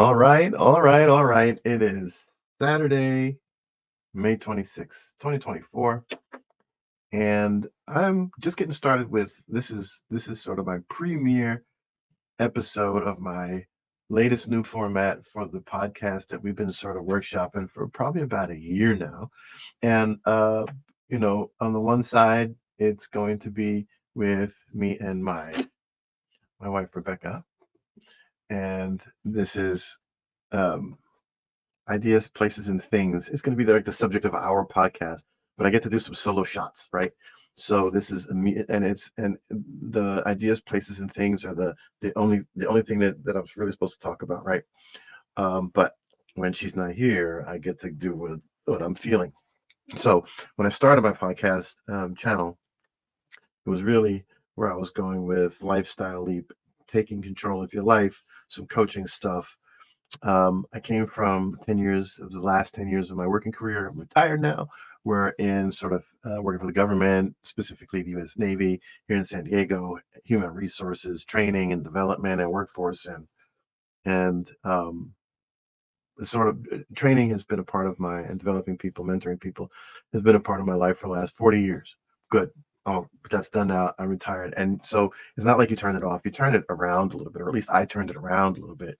All right, all right, all right. It is Saturday, May 26th, 2024, and I'm just getting started with this is sort of my premiere episode of my latest new format for the podcast that we've been sort of workshopping for probably about a year now. And on the one side, it's going to be with me and my wife Rebecca, and this is um ideas, places, and things. It's going to be like the subject of our podcast, but I get to do some solo shots, right? So this is and the ideas, places, and things are the only thing that I was really supposed to talk about, right? But when she's not here, I get to do what I'm feeling. So when I started my podcast channel, it was really where I was going with lifestyle leap, taking control of your life, some coaching stuff. I came from 10 years of the last 10 years of my working career. I'm retired now. We're in sort of working for the government, specifically the U.S. Navy here in San Diego, human resources, training and development and workforce. And the sort of training has been a part of my, and developing people, mentoring people has been a part of my life for the last 40 years. Good. Oh, but that's done now. I'm retired. And so it's not like you turn it off. You turn it around a little bit, or at least I turned it around a little bit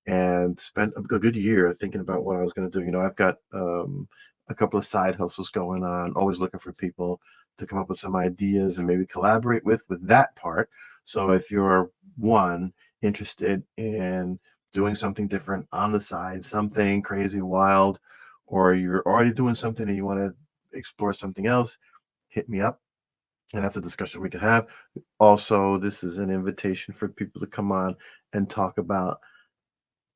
and spent a good year thinking about what I was going to do. I've got a couple of side hustles going on, always looking for people to come up with some ideas and maybe collaborate with that part. So if you're one interested in doing something different on the side, something crazy, wild, or you're already doing something and you want to explore something else, hit me up. And that's a discussion we can have. Also, this is an invitation for people to come on and talk about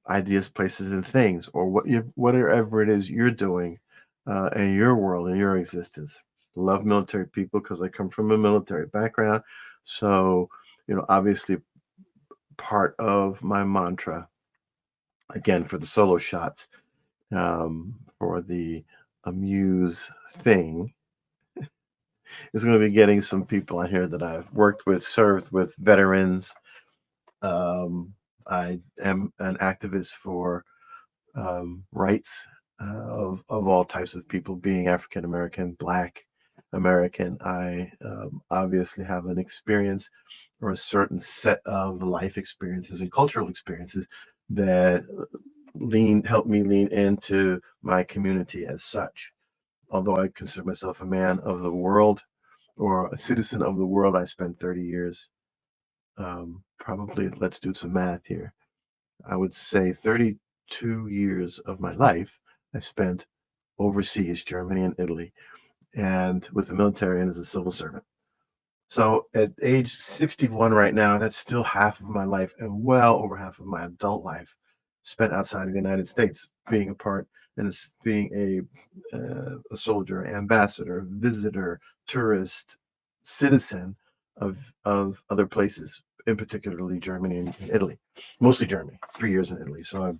ideas, places, and things, or whatever it is you're doing in your world, in your existence. Love military people because I come from a military background. So, obviously, part of my mantra, again, for the solo shots, for the Muse Thing, is going to be getting some people on here that I've worked with, served with, veterans. Um, I am an activist for rights of all types of people, being African American, Black American. I obviously have an experience or a certain set of life experiences and cultural experiences that help me lean into my community as such. Although I consider myself a man of the world or a citizen of the world, I spent 30 years. Probably, let's do some math here. I would say 32 years of my life I spent overseas, Germany and Italy, and with the military and as a civil servant. So at age 61 right now, that's still half of my life and well over half of my adult life spent outside of the United States, being a part and being a soldier, ambassador, visitor, tourist, citizen of other places, in particularly Germany and Italy, mostly Germany. 3 years in Italy, so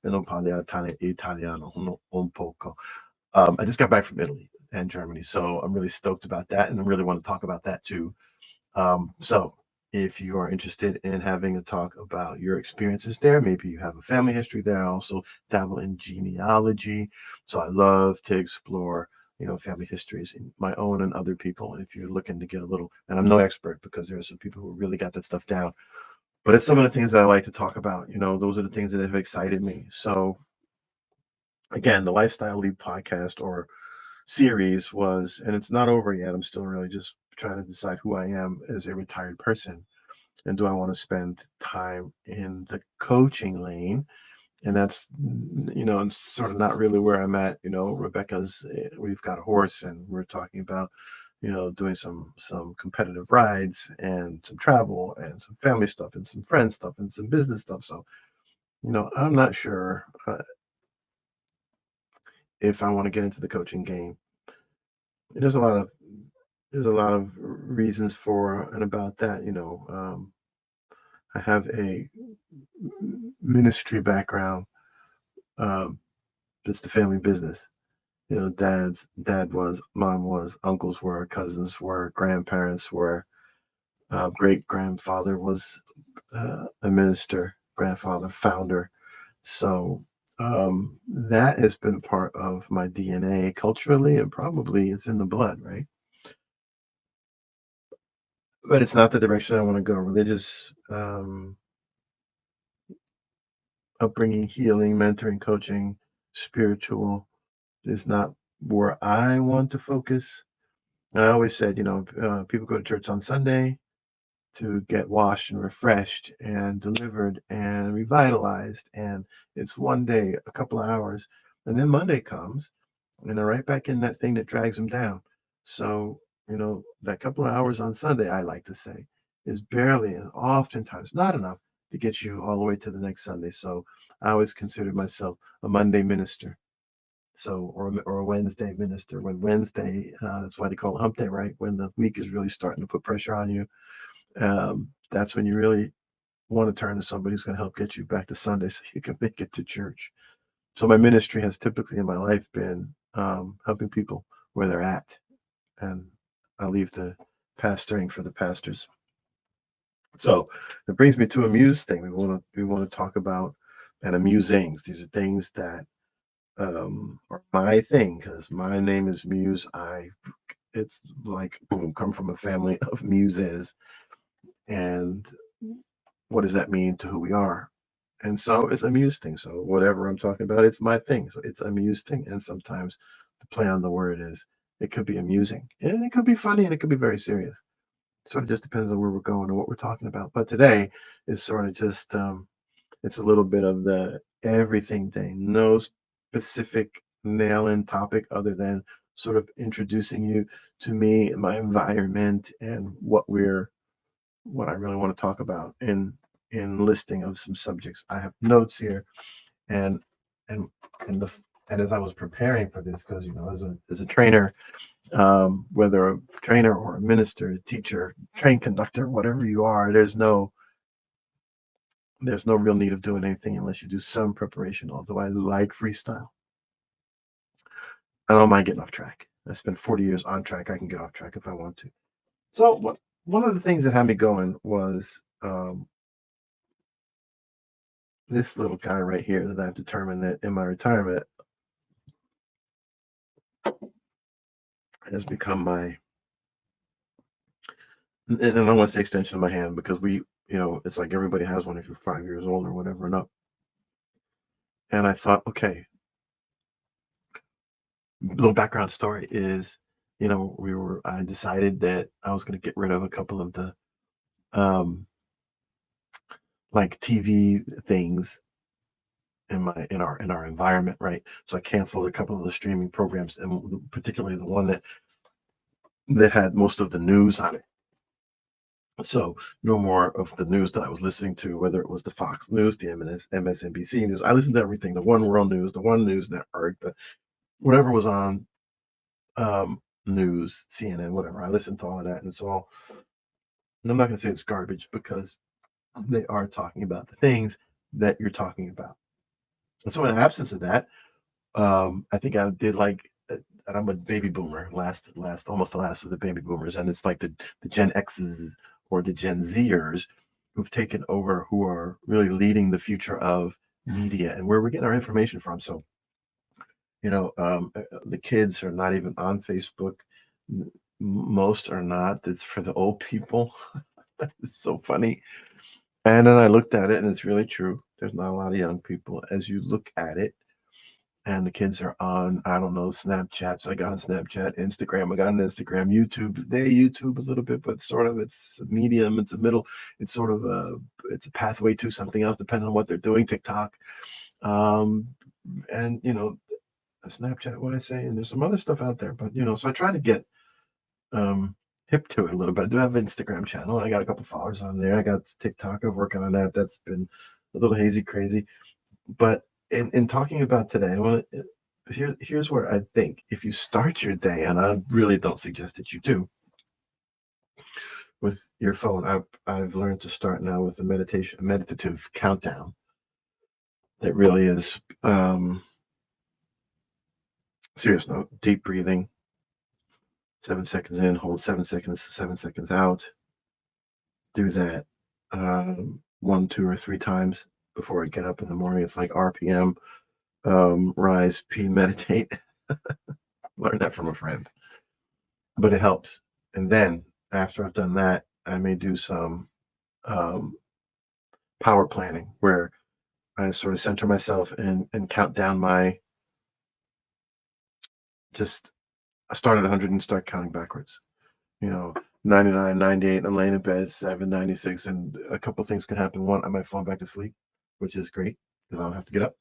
non parlo italiano un poco. I just got back from Italy and Germany, so I'm really stoked about that, and I really want to talk about that too. So if you are interested in having a talk about your experiences there, maybe you have a family history there. I also dabble in genealogy, so I love to explore, family histories in my own and other people. If you're looking to get a little, and I'm no expert because there are some people who really got that stuff down, but it's some of the things that I like to talk about. Those are the things that have excited me. So again, the Lifestyle Lead podcast or series was, and it's not over yet. I'm still really just trying to decide who I am as a retired person, and do I want to spend time in the coaching lane? And that's, it's sort of not really where I'm at. Rebecca's, we've got a horse, and we're talking about, doing some competitive rides and some travel and some family stuff and some friend stuff and some business stuff. So, I'm not sure if I want to get into the coaching game. There's a lot of reasons for and about that. I have a ministry background. Um, it's the family business. Dad was, mom was, uncles were, cousins were, grandparents were. Great grandfather was a minister, grandfather, founder. So that has been part of my DNA culturally, and probably it's in the blood, right? But it's not the direction I want to go. Religious upbringing, healing, mentoring, coaching, spiritual is not where I want to focus. I always said, people go to church on Sunday to get washed and refreshed and delivered and revitalized. And it's one day, a couple of hours. And then Monday comes and they're right back in that thing that drags them down. So, that couple of hours on Sunday, I like to say, is barely and oftentimes not enough to get you all the way to the next Sunday. So I always considered myself a Monday minister. So, or a Wednesday minister. When Wednesday, that's why they call it hump day, right? When the week is really starting to put pressure on you, that's when you really want to turn to somebody who's going to help get you back to Sunday so you can make it to church. So my ministry has typically in my life been helping people where they're at, and I leave the pastoring for the pastors. So it brings me to a Muse thing. We want to talk about and amusings. These are things that are my thing because my name is Muse. It's like boom, come from a family of muses, and what does that mean to who we are? And so it's a Muse thing. So whatever I'm talking about, it's my thing. So it's a Muse thing. And sometimes the play on the word is it could be amusing and it could be funny and it could be very serious. Sort of just depends on where we're going and what we're talking about. But today is sort of just it's a little bit of the everything thing. No specific nail in topic other than sort of introducing you to me and my environment and what I really want to talk about in listing of some subjects. I have notes here, and and and the and as I was preparing for this, because as a trainer, whether a trainer or a minister, teacher, train conductor, whatever you are, there's no real need of doing anything unless you do some preparation. Although I like freestyle, I don't mind getting off track. I spent 40 years on track. I can get off track if I want to. So one of the things that had me going was this little guy right here that I've determined that in my retirement has become my, and I don't want to say extension of my hand because it's like everybody has one if you're 5 years old or whatever and up. And I thought, okay, little background story is, I decided that I was going to get rid of a couple of the, like TV things in our environment, right? So I canceled a couple of the streaming programs, and particularly the one that had most of the news on it. So no more of the news that I was listening to, whether it was the Fox News, the MSNBC news. I listened to everything, the One World News, the One News Network, the whatever was on news, CNN, whatever. I listened to all of that, and it's all. And I'm not going to say it's garbage because they are talking about the things that you're talking about. And so in absence of that, I think I did and I'm a baby boomer, almost the last of the baby boomers, and it's like the Gen X's or the Gen Zers who've taken over, who are really leading the future of media and where we're getting our information from. So, the kids are not even on Facebook. Most are not. It's for the old people. It's so funny. And then I looked at it, and it's really true. There's not a lot of young people as you look at it, and the kids are on, I don't know, Snapchat. So I got on Snapchat, Instagram. I got on Instagram, YouTube. They YouTube a little bit, but sort of it's a medium, it's a middle, it's sort of it's a pathway to something else, depending on what they're doing. TikTok, um, and Snapchat. What I say, and there's some other stuff out there, but so I try to get um hip to it a little bit. I do have an Instagram channel. I got a couple followers on there. I got TikTok. I'm working on that. That's been a little hazy, crazy. But in talking about today, here's where I think if you start your day, and I really don't suggest that you do, with your phone. I've learned to start now with a meditative countdown that really is serious note, deep breathing, 7 seconds in, hold 7 seconds, 7 seconds out. Do that 1, 2, or 3 times before I get up in the morning. It's like RPM, rise, P, meditate. Learned that from a friend, but it helps. And then after I've done that, I may do some um, power planning where I sort of center myself and count down my just I start at 100 and start counting backwards. You know, 99, 98, I'm laying in bed, 7, 96, and a couple things can happen. One, I might fall back to sleep, which is great because I don't have to get up.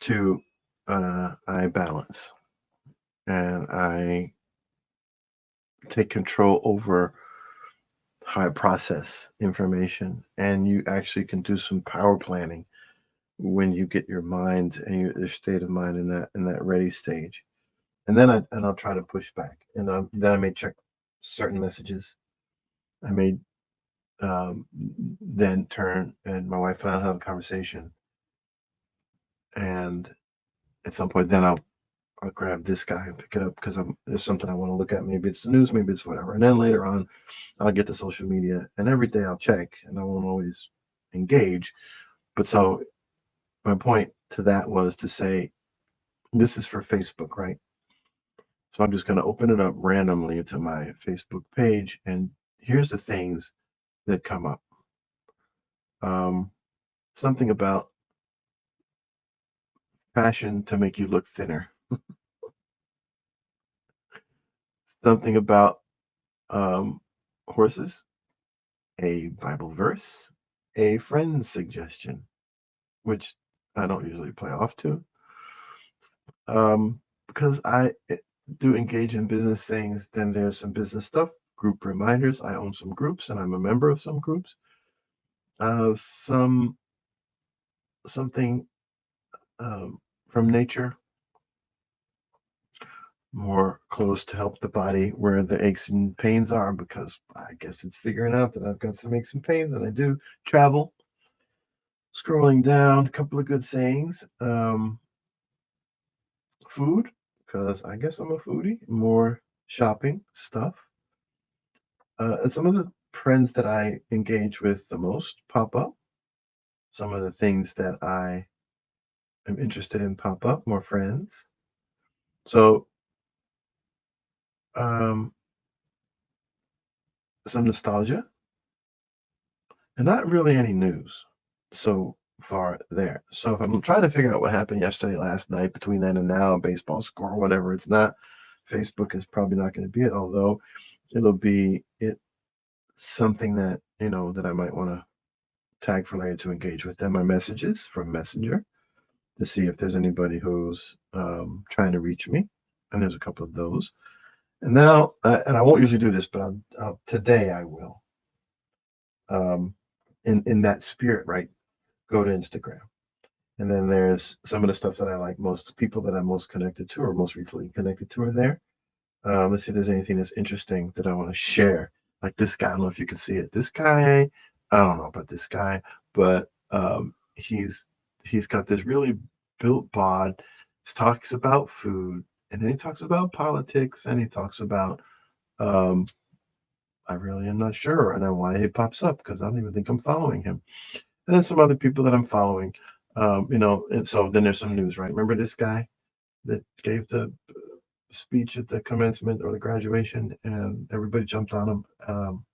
Two, I balance and I take control over how I process information. And you actually can do some power planning when you get your mind and your state of mind in that ready stage. And then I'll try to push back, and then I may check certain messages. I may then turn, and my wife and I'll have a conversation, and at some point, then I'll grab this guy and pick it up because there's something I want to look at. Maybe it's the news, maybe it's whatever. And then later on, I'll get to social media, and every day I'll check, and I won't always engage. But so my point to that was to say, this is for Facebook, right? So I'm just going to open it up randomly to my Facebook page, and here's the things that come up. Um, Something about fashion to make you look thinner. Something about um, horses, a Bible verse, a friend's suggestion, which I don't usually play off to, because do engage in business things. Then there's some business stuff, group reminders. I own some groups, and I'm a member of some groups. Something from nature, more clothes to help the body where the aches and pains are, because I guess it's figuring out that I've got some aches and pains, and I do travel. Scrolling down, a couple of good sayings. Food, because I guess I'm a foodie. More shopping stuff. And some of the trends that I engage with the most pop up. Some of the things that I am interested in pop up. More friends. So um, some nostalgia, and not really any news so far there. So if I'm trying to figure out what happened yesterday, last night, between then and now, baseball score, whatever, it's not. Facebook is probably not going to be it, although it'll be something that that I might want to tag for later to engage with them. My messages from Messenger to see if there's anybody who's trying to reach me, and there's a couple of those. And now, and I won't usually do this, but today I will. In that spirit, right? Go to Instagram, and then there's some of the stuff that I like most. People that I'm most connected to, or most recently connected to, are there. Let's see if there's anything that's interesting that I want to share. Like this guy, I don't know if you can see it. This guy, I don't know about this guy, but he's got this really built bod. He talks about food, and then he talks about politics, and he talks about um, I really am not sure, and then why he pops up because I don't even think I'm following him. And then some other people that I'm following, and so then there's some news, right? Remember this guy that gave the speech at the commencement or the graduation, and everybody jumped on him,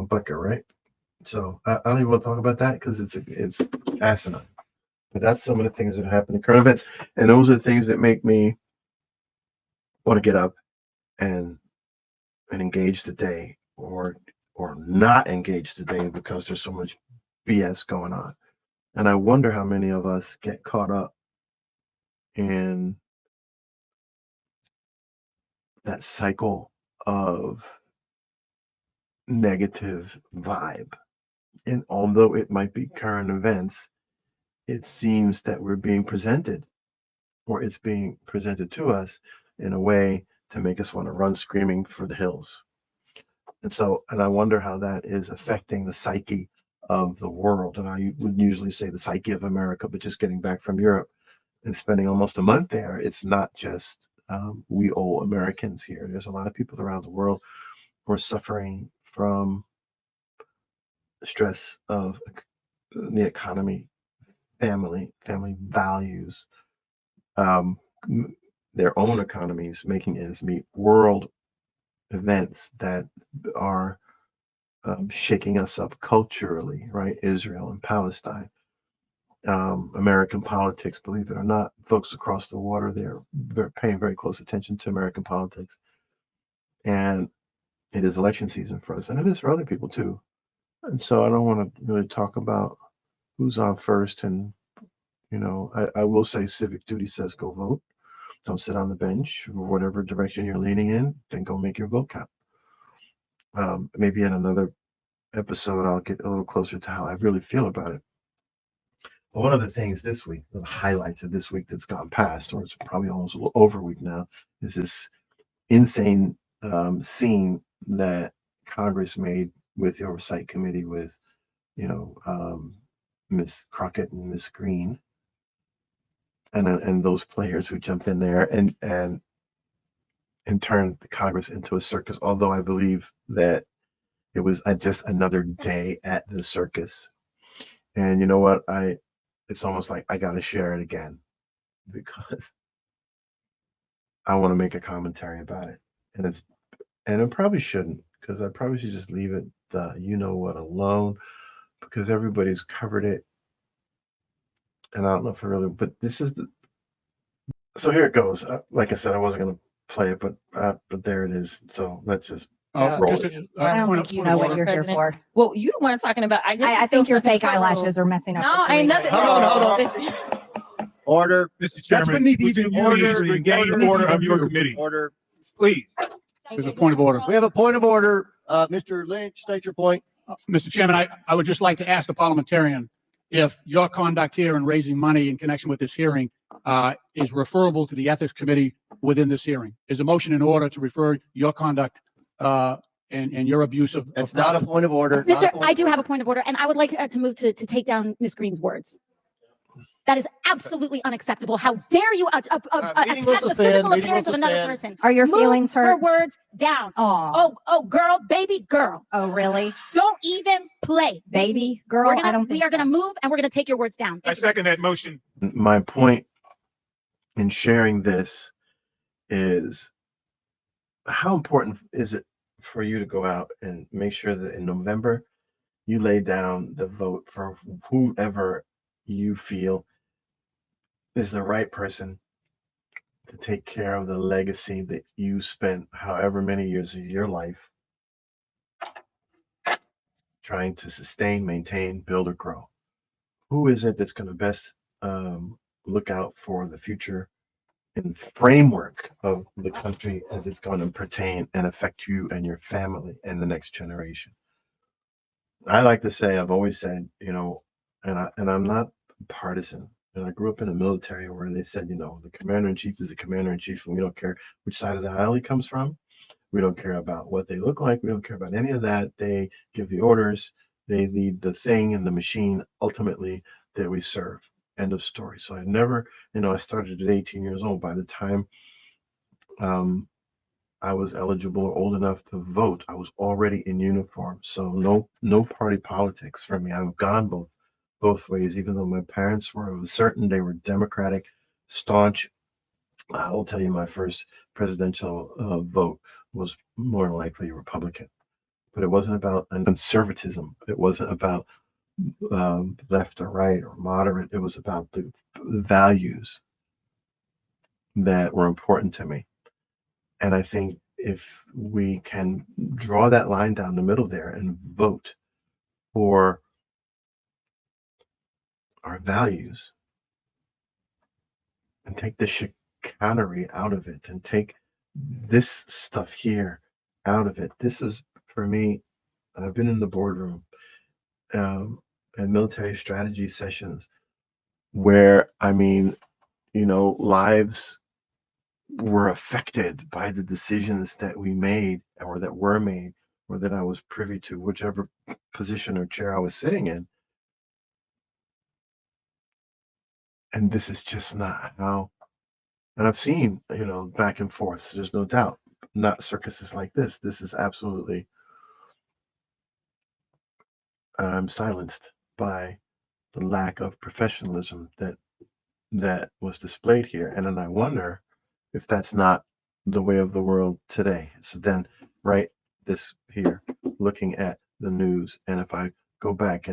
Bucker, right? So I don't even want to talk about that because it's asinine. But that's some of the things that happen in current events, and those are the things that make me want to get up and engage the day, or not engage the day because there's so much BS going on. And I wonder how many of us get caught up in that cycle of negative vibe. And although it might be current events, it seems that we're being presented, or it's being presented to us in a way to make us want to run screaming for the hills. And I wonder how that is affecting the psyche of the world. And I would usually say the psyche of America, but just getting back from Europe and spending almost a month there, it's not just we old Americans here. There's a lot of people around the world who are suffering from stress of the economy, family values, um, their own economies, making ends meet, world events that are shaking us up culturally, right? Israel and Palestine, American politics, believe it or not, folks across the water, they're paying very close attention to American politics. And it is election season for us, and it is for other people too. And so I don't want to really talk about who's on first. And, I will say civic duty says go vote. Don't sit on the bench or whatever direction you're leaning in, then go make your vote count. Maybe in another episode, I'll get a little closer to how I really feel about it. But one of the things this week, the highlights of this week that's gone past, or it's probably almost a little over a week now, is this insane scene that Congress made with the Oversight Committee with, Miss Crockett and Miss Green, and those players who jumped in there and turned the Congress into a circus. Although I believe that it was just another day at the circus. And you know what? It's almost like I got to share it again because I want to make a commentary about it. And I probably shouldn't, because I probably should just leave it, alone, because everybody's covered it. And I don't know if I really, but so here it goes. Like I said, I wasn't going to play it, but there it is. So let's just roll it. I don't think you know what you're here for. Well, you the one talking about. I think your fake eyelashes are messing up. No, ain't nothing. Hold on. Order. Mr. Chairman, would you please regain order of your committee? Order. Please. There's a point of order. We have a point of order. Mr. Lynch, state your point. Mr. Chairman, I would just like to ask the parliamentarian if your conduct here in raising money in connection with this hearing is referable to the Ethics Committee within this hearing. Is a motion in order to refer your conduct and your abuse of. It's not a point of order. I do have a point of order, and I would like to move to take down Ms. Green's words. That is absolutely unacceptable. How dare you attack the physical appearance of another person? Are your feelings hurt? Her words down. Oh, girl, baby girl. Oh, really? Don't even play, Baby girl? We are gonna move, and we're gonna take your words down. I second that motion. My point in sharing this is, how important is it for you to go out and make sure that in November you lay down the vote for whomever you feel is the right person to take care of the legacy that you spent however many years of your life trying to sustain, maintain, build, or grow? Who is it that's going to best look out for the future and framework of the country as it's going to pertain and affect you and your family and the next generation? I like to say, I've always said, and I'm not partisan. And I grew up in the military where they said, the commander-in-chief is a commander-in-chief, and we don't care which side of the aisle he comes from. We don't care about what they look like. We don't care about any of that. They give the orders. They lead the thing and the machine, ultimately, that we serve. End of story. So I never, I started at 18 years old. By the time I was eligible or old enough to vote, I was already in uniform. So no party politics for me. I've gone both ways, even though my parents were certain they were Democratic, staunch. I will tell you, my first presidential vote was more likely Republican. But it wasn't about conservatism. It wasn't about left or right or moderate. It was about the values that were important to me. And I think if we can draw that line down the middle there and vote for our values and take the chicanery out of it and take this stuff here out of it. This is, for me, I've been in the boardroom and military strategy sessions where, lives were affected by the decisions that we made or that were made or that I was privy to, whichever position or chair I was sitting in. And this is just not how, and I've seen, back and forth. There's no doubt, not circuses like this. This is absolutely, I'm silenced by the lack of professionalism that was displayed here. And then I wonder if that's not the way of the world today. So then, right, this here, looking at the news, and if I go back,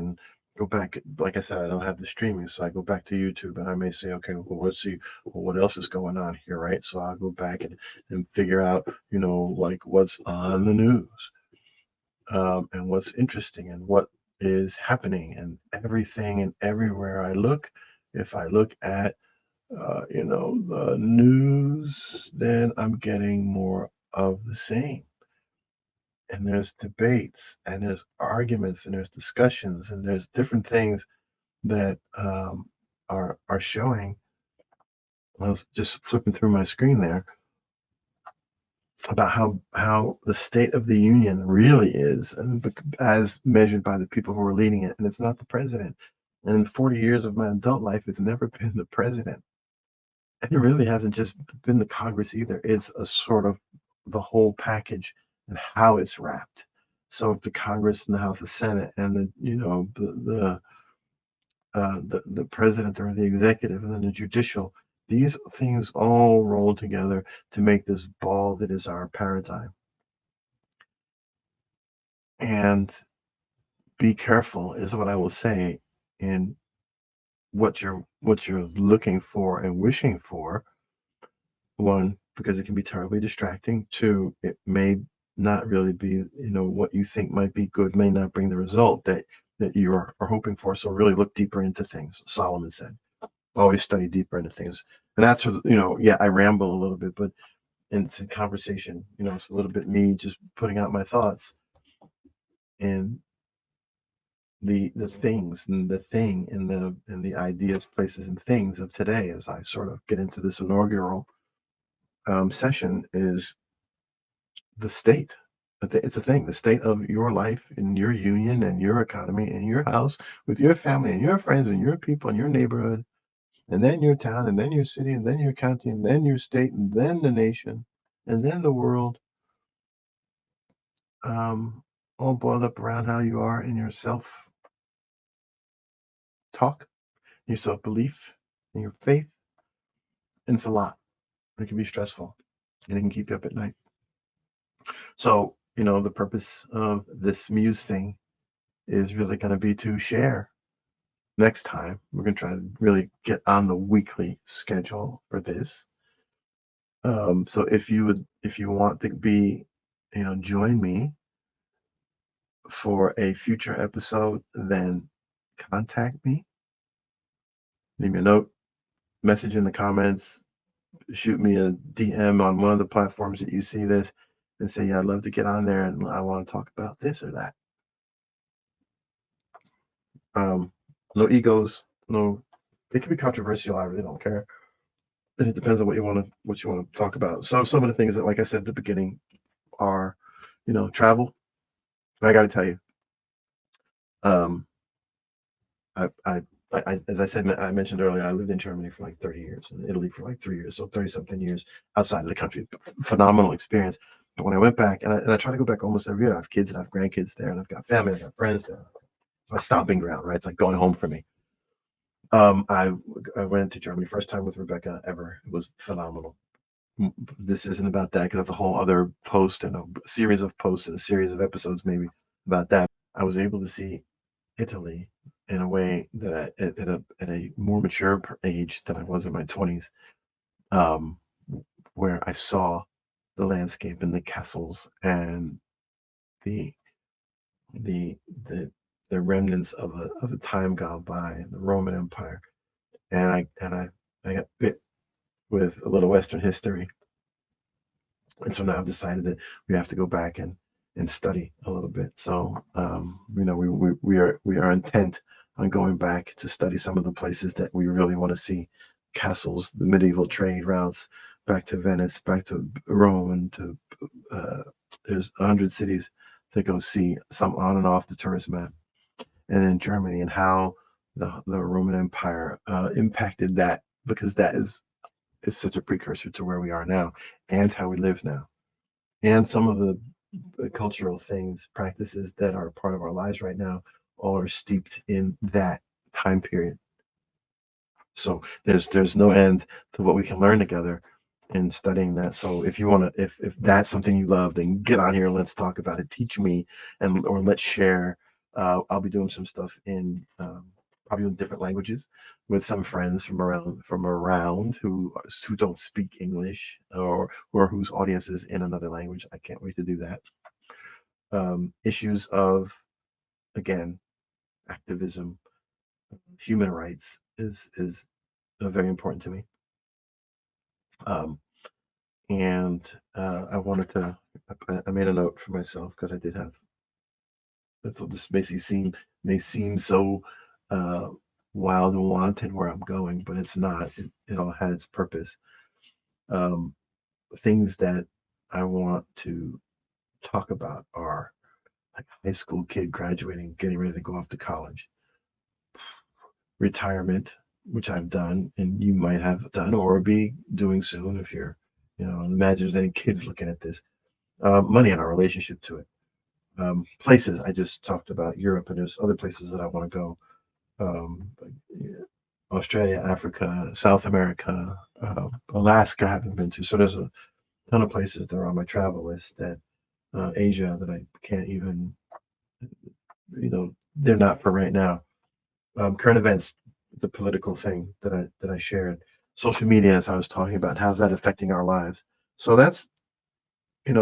like I said, I don't have the streaming, so I go back to YouTube and I may say, okay, well, let's see, well, what else is going on here, right? So I'll go back and figure out, like what's on the news, and what's interesting and what is happening, and everything and everywhere I look. If I look at the news, then I'm getting more of the same. And there's debates, and there's arguments, and there's discussions, and there's different things that are showing. I was just flipping through my screen there about how the state of the union really is, and as measured by the people who are leading it, and it's not the president. And in 40 years of my adult life, it's never been the president. And it really hasn't just been the Congress either. It's a sort of the whole package and how it's wrapped. So if the Congress and the House of Senate and the president or the executive and then the judicial, these things all roll together to make this ball that is our paradigm. And be careful is what I will say in what you're looking for and wishing for. One, because it can be terribly distracting. Two, it may not really be, what you think might be good may not bring the result that you are hoping for. So really look deeper into things. Solomon said, always study deeper into things. And that's what, yeah, I ramble a little bit, but it's a conversation, it's a little bit me just putting out my thoughts and the things and the thing and the ideas, places and things of today as I sort of get into this inaugural session is the state. It's a thing, the state of your life and your union and your economy and your house with your family and your friends and your people and your neighborhood, and then your town and then your city and then your county and then your state and then the nation and then the world, all boiled up around how you are in your self talk, your self belief, and your faith. And it's a lot. It can be stressful and it can keep you up at night. So, the purpose of this Muse thing is really going to be to share. Next time, we're going to try to really get on the weekly schedule for this. So if you want to be, join me for a future episode, then contact me. Leave me a note, message in the comments, shoot me a DM on one of the platforms that you see this, and say, yeah, I'd love to get on there and I want to talk about this or that. No egos, no. It can be controversial. I really don't care. And it depends on what you want to talk about. So some of the things that, like I said at the beginning, are, travel. I got to tell you, as I said, I mentioned earlier, I lived in Germany for like 30 years, in Italy for like 3 years, so 30 something years outside of the country. Phenomenal experience. But when I went back, and I try to go back almost every year, I have kids and I have grandkids there, and I've got family, I've got friends there. It's my stomping ground, right? It's like going home for me. I went to Germany first time with Rebecca ever. It was phenomenal. This isn't about that because that's a whole other post and a series of posts and a series of episodes maybe about that. I was able to see Italy in a way that at a more mature age than I was in my 20s, where I saw the landscape and the castles and the the the the remnants of a time gone by, the Roman Empire, and I got bit with a little Western history, and so now I've decided that we have to go back and study a little bit. So we are intent on going back to study some of the places that we really want to see, castles, the medieval trade routes, back to Venice, back to Rome, and to there's 100 cities to go see, some on and off the tourist map, and in Germany, and how the Roman Empire impacted that, because that is such a precursor to where we are now and how we live now, and some of the cultural things, practices that are part of our lives right now, all are steeped in that time period. So there's no end to what we can learn together in studying that. So if you want to, if that's something you love, then get on here and let's talk about it. Teach me, or let's share. I'll be doing some stuff in probably in different languages with some friends from around who don't speak English, or whose audience is in another language. I can't wait to do that. Issues of, again, activism, human rights is very important to me. And I wanted to. I made a note for myself because I did have. This may seem so uh, wild and wanton where I'm going, but it's not. It all had its purpose. Um, Things that I want to talk about are like high school kid graduating, getting ready to go off to college, retirement, which I've done, and you might have done or be doing soon if you're, imagine there's any kids looking at this. Money and our relationship to it. Places I just talked about Europe, and there's other places that I want to go. Like, yeah, Australia, Africa, South America, Alaska I haven't been to. So there's a ton of places that are on my travel list, that Asia, that I can't even, they're not for right now. Current events, the political thing that I shared, social media, as I was talking about, how's that affecting our lives? So that's the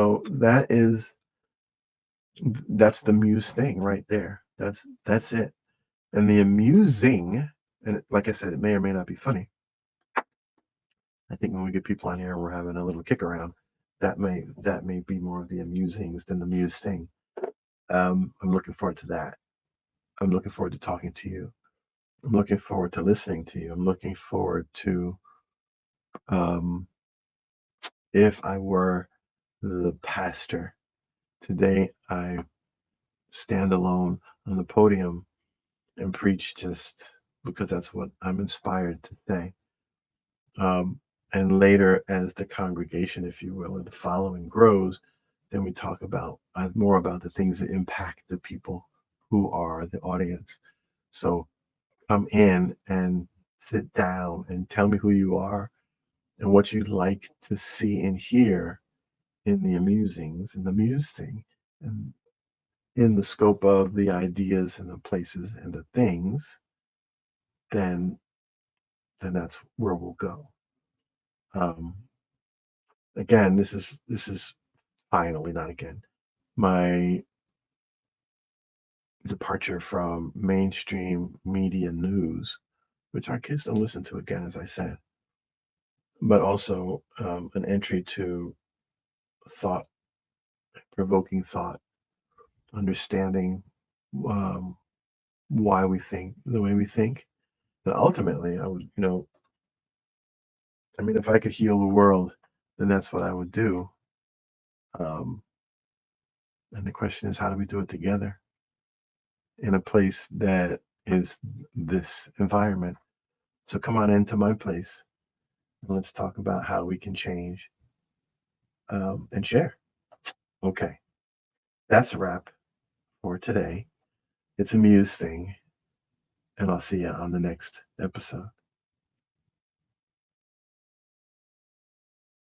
Muse thing right there. That's it. And the amusing, and like I said, it may or may not be funny. I think when we get people on here and we're having a little kick around, that may be more of the amusings than the Muse thing. I'm looking forward to that. I'm looking forward to talking to you. I'm looking forward to listening to you. I'm looking forward to, um, if I were the pastor. Today, I stand alone on the podium and preach just because that's what I'm inspired to say. And later, as the congregation, if you will, or the following grows, then we talk about more about the things that impact the people who are the audience. So come in and sit down and tell me who you are and what you'd like to see and hear in the amusings and the Muse thing, and in the scope of the ideas and the places and the things, then that's where we'll go. Um, Again, this is finally, not again, my departure from mainstream media news, which our kids don't listen to, again, as I said, but also an entry to thought, provoking thought, understanding um, why we think the way we think. And ultimately, I would, I mean, if I could heal the world, then that's what I would do. Um, and the question is, how do we do it together in a place that is this environment? So come on into my place and let's talk about how we can change, and share. Okay, that's a wrap for today. It's a Muse thing, and I'll see you on the next episode.